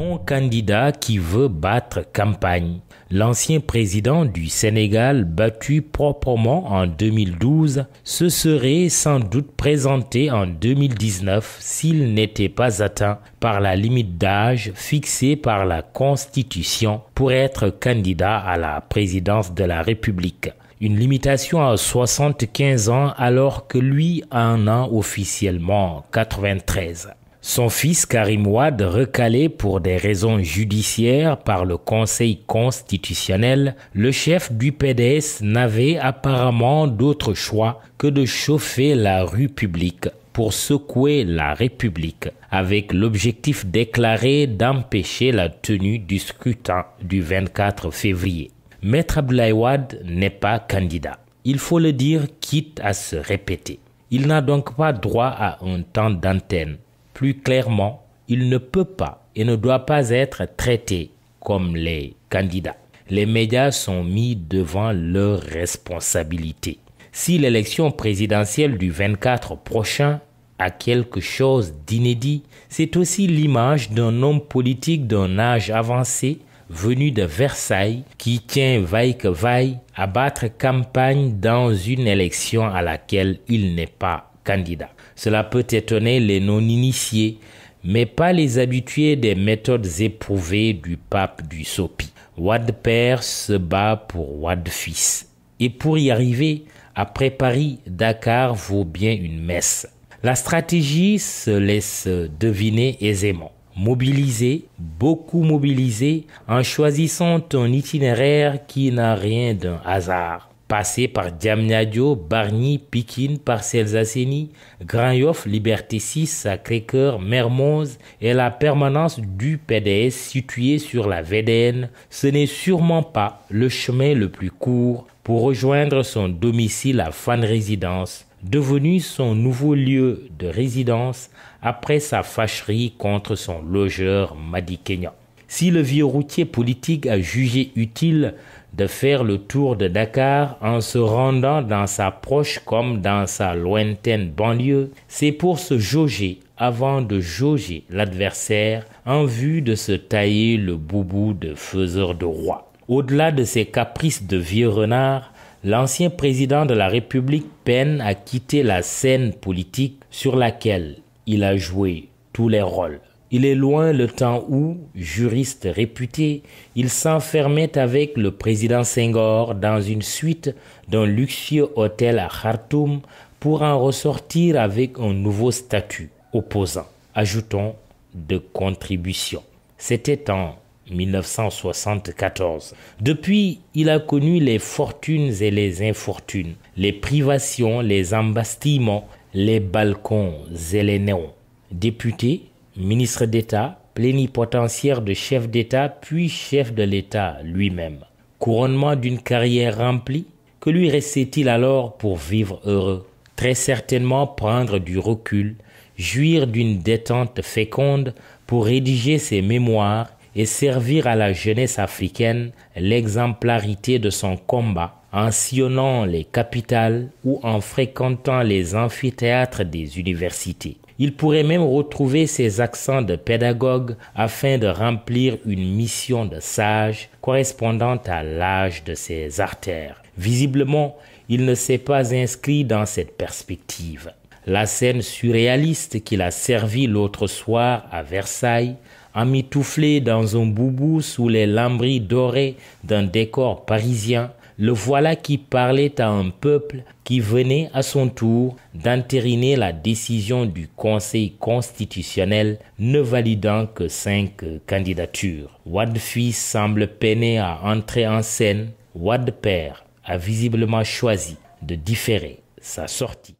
Non-candidat qui veut battre campagne. L'ancien président du Sénégal, battu proprement en 2012, se serait sans doute présenté en 2019 s'il n'était pas atteint par la limite d'âge fixée par la Constitution pour être candidat à la présidence de la République. Une limitation à 75 ans alors que lui en a officiellement 93. Son fils Karim Wade, recalé pour des raisons judiciaires par le Conseil constitutionnel, le chef du PDS n'avait apparemment d'autre choix que de chauffer la rue publique pour secouer la République, avec l'objectif déclaré d'empêcher la tenue du scrutin du 24 février. Maître Abdoulaye Wade n'est pas candidat. Il faut le dire quitte à se répéter. Il n'a donc pas droit à un temps d'antenne. Plus clairement, il ne peut pas et ne doit pas être traité comme les candidats. Les médias sont mis devant leurs responsabilités. Si l'élection présidentielle du 24 prochain a quelque chose d'inédit, c'est aussi l'image d'un homme politique d'un âge avancé venu de Versailles qui tient vaille que vaille à battre campagne dans une élection à laquelle il n'est pas candidat. Cela peut étonner les non-initiés, mais pas les habitués des méthodes éprouvées du pape du Sopi. Wade père se bat pour Wade fils. Et pour y arriver, après Paris, Dakar vaut bien une messe. La stratégie se laisse deviner aisément. Mobiliser, beaucoup mobiliser, en choisissant un itinéraire qui n'a rien d'un hasard. Passer par Diamniadio, Bargny, Pikine, Parcelles Assainies, Grand Yoff, Liberté 6, Sacré-Cœur, Mermoz et la permanence du PDS située sur la VDN, ce n'est sûrement pas le chemin le plus court pour rejoindre son domicile à Fann Résidence, devenu son nouveau lieu de résidence après sa fâcherie contre son logeur Madi Kenya. Si le vieux routier politique a jugé utile de faire le tour de Dakar en se rendant dans sa proche comme dans sa lointaine banlieue, c'est pour se jauger avant de jauger l'adversaire en vue de se tailler le boubou de faiseur de roi. Au-delà de ses caprices de vieux renard, l'ancien président de la République peine à quitter la scène politique sur laquelle il a joué tous les rôles. Il est loin le temps où, juriste réputé, il s'enfermait avec le président Senghor dans une suite d'un luxueux hôtel à Khartoum pour en ressortir avec un nouveau statut opposant, ajoutons de contribution. C'était en 1974. Depuis, il a connu les fortunes et les infortunes, les privations, les embastillements, les balcons et les néons. Député, ministre d'État, plénipotentiaire de chef d'État, puis chef de l'État lui-même. Couronnement d'une carrière remplie, que lui restait-il alors pour vivre heureux? Très certainement prendre du recul, jouir d'une détente féconde pour rédiger ses mémoires et servir à la jeunesse africaine l'exemplarité de son combat en sillonnant les capitales ou en fréquentant les amphithéâtres des universités. Il pourrait même retrouver ses accents de pédagogue afin de remplir une mission de sage correspondant à l'âge de ses artères. Visiblement, il ne s'est pas inscrit dans cette perspective. La scène surréaliste qu'il a servie l'autre soir à Versailles, emmitouflé dans un boubou sous les lambris dorés d'un décor parisien, le voilà qui parlait à un peuple qui venait à son tour d'entériner la décision du Conseil constitutionnel ne validant que 5 candidatures. Wade fils semble peiner à entrer en scène. Wade père a visiblement choisi de différer sa sortie.